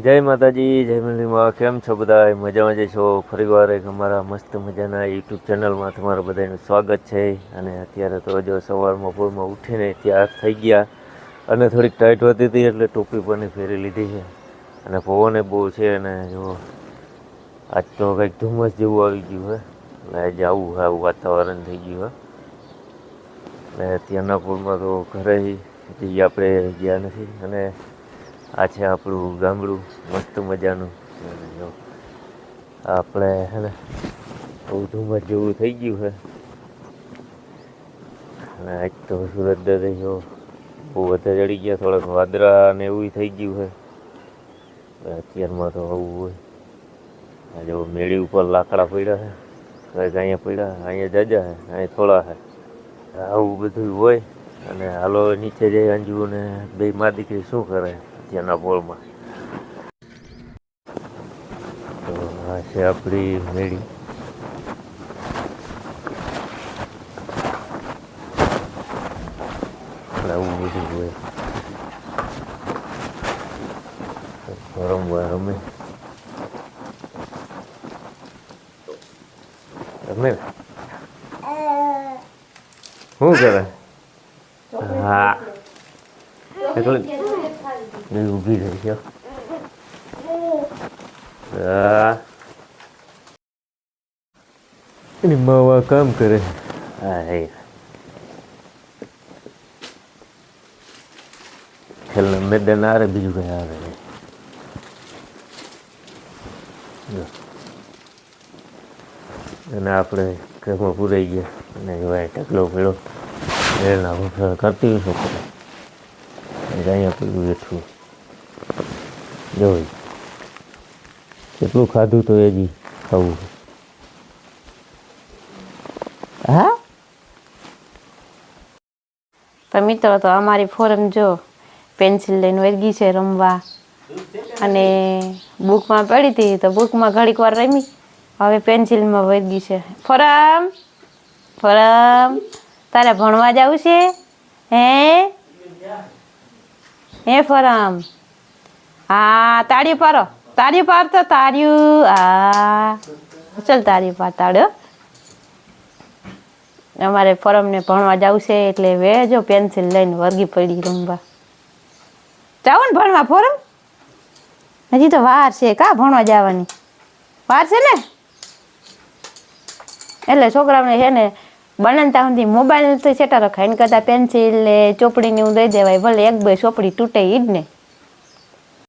જય માતાજી, જય મંદિરમાં. કેમ છો બધા? મજામાં જ છો? ફરીવાર એક અમારા મસ્ત મજાના યુટ્યુબ ચેનલમાં તમારું બધાનું સ્વાગત છે. અને અત્યારે તો જો સવારમાં પૂરમાં ઉઠીને તૈયાર થઈ ગયા અને થોડીક ટાઈટ હોતી હતી એટલે ટોપી પણ ફેરી લીધી છે. અને પવન બહુ છે અને જો આજ તો કંઈક ધુમ્મસ જેવું આવી ગયું છે. એટલે આજે આવું આવું વાતાવરણ થઈ ગયું છે. અને અત્યારના પૂરમાં તો ઘરે હજી આપણે ગયા નથી. અને આ છે આપણું ગામડું મસ્ત મજાનું. જો આપણે હે ને બહુ ધુમ્મસ જેવું થઈ ગયું છે. અને આજ તો સુરત જો બહુ વધારે ચડી ગયા, થોડાક વાદળા ને એવું થઈ ગયું છે. અત્યારમાં તો આવું હોય. આ જો મેળી ઉપર લાકડા પડ્યા છે, કંઈક અહીંયા પડ્યા, અહીંયા જાજા છે, અહીંયા થોડા છે. આવું બધું હોય. અને હાલો નીચે જઈ અંજુ ને બે મા દીકરી શું કરે અત્યારના પોળમાં. તો આ છે આપણી મેળી. આવું બધું હોય. રમવા રમે રમે શું કરે? હા, ઊભી રહી છે. એની માવા કામ કરે. હા હે ખેલને મેદાન આવે, બીજું કઈ આવે નહીં. અને આપણે ઘરમાં પૂરાઈ ગયા અને ભાઈ ઢગલો પડ્યો એના ભૂખણ કરતી શું કરે. અહીંયા પેલું બેઠું જોઈ કેટલું ખાધું તો હજી ખાવું. હા તો મિત્રો, તો અમારી ફોરમ જો પેન્સિલ લઈને વર્ગી છે રમવા. અને બુકમાં પડી હતી તો બુકમાં ઘડીક વાર રમી, હવે પેન્સિલમાં વર્ગી છે. ફોરમ ફોરમ તારે ભણવા જવું છે? હે ફોરમ? હા, તાળીઓ પાડો, તાળીઓ પાડતો, તાળીઓ. હા ચાલ, તાળીઓ પાડ, તાળ્યો. અમારે ફોરમને ભણવા જવું છે એટલે વેજો પેન્સિલ લઈને વર્ગી પડી રમવા. જાવ ને ભણવા ફોરમ? હજી તો વાર છે કા ભણવા જવાની? વાર છે ને? એટલે છોકરાઓને છે ને બનાવતા સુધી મોબાઈલ તો સેટા રખાય, એને કરતાં પેન્સિલ ને ચોપડીને એવું દઈ દેવાય. ભલે એક બે ચોપડી તૂટે ઈ જ ને.